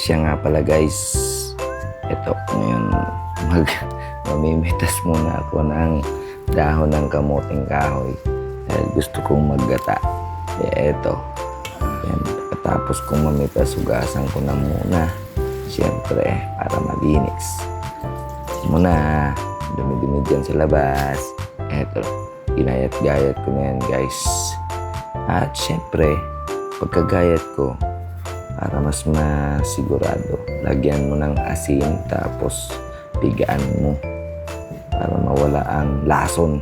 Siya nga pala guys, ito ngayon mamimitas muna ako ng dahon ng kamuting kahoy dahil gusto kong maggata. Ito, yan, tapos kung mamitas, hugasan ko na muna siyempre para malinis muna, dumi-dumi dyan sa labas. Ito, ginayat-gayat ko na yan guys. At siyempre pagkagayat ko, para mas masigurado, lagyan mo ng asin tapos pigaan mo para mawala ang lason.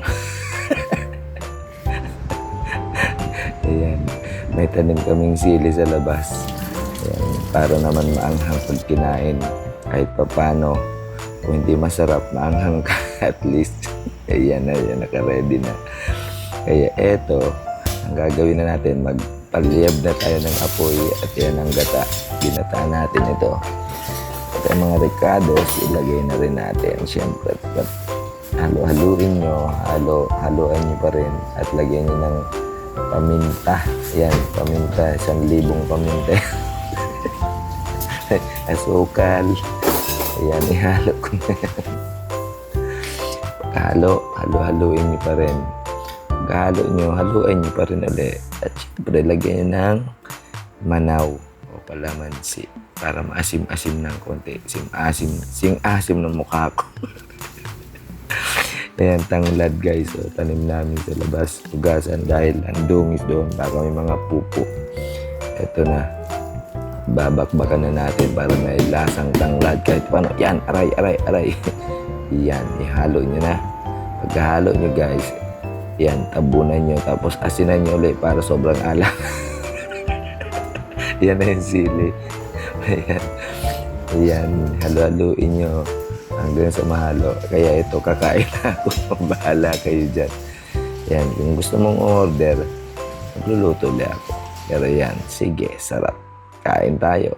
Ayan, may tanim kaming sili sa labas. Ayan, para naman maanghang pag kinain kahit papano. Kung hindi masarap, maanghang ka at least. Ayan na, naka-ready na. Kaya eto, ang gagawin na natin, magpaliyab na tayo ng apoy at yan ang gata. Ginataan natin ito. At ang mga ricados, ilagay na rin natin. Siyempre, halo-haluin nyo, haluan nyo pa rin at lagyan nyo ng paminta. Yan, paminta, 1,000 paminta. Asukal. Ayan, ihalo ko na yan. Halo-haluin nyo pa rin. Pagkahalo nyo, haluin nyo pa rin ulit. At siyempre, lagyan nyo ng manaw o kalamansi para maasim-asim ng konti. Sing-asim ng mukha ko. Ayan, tanglad guys. So, tanim namin sa labas. Ugasan dahil ang dungis doon. Baka may mga pupo. Ito na. Babakbakan na natin para may lasang tanglad. Kahit paano. Yan, aray. Yan, ihalo nyo na. Pagkahalo nyo guys, yan, tabunan nyo. Tapos asinan nyo ulit para sobrang alam. Yan na yung sili. Ayan, halo-haluin nyo hanggang sa mahalo. Kaya ito, kakain na ako. Bahala kayo dyan. Yan, kung gusto mong order, magluluto ulit ako. Pero yan, sige, sarap. Kain tayo.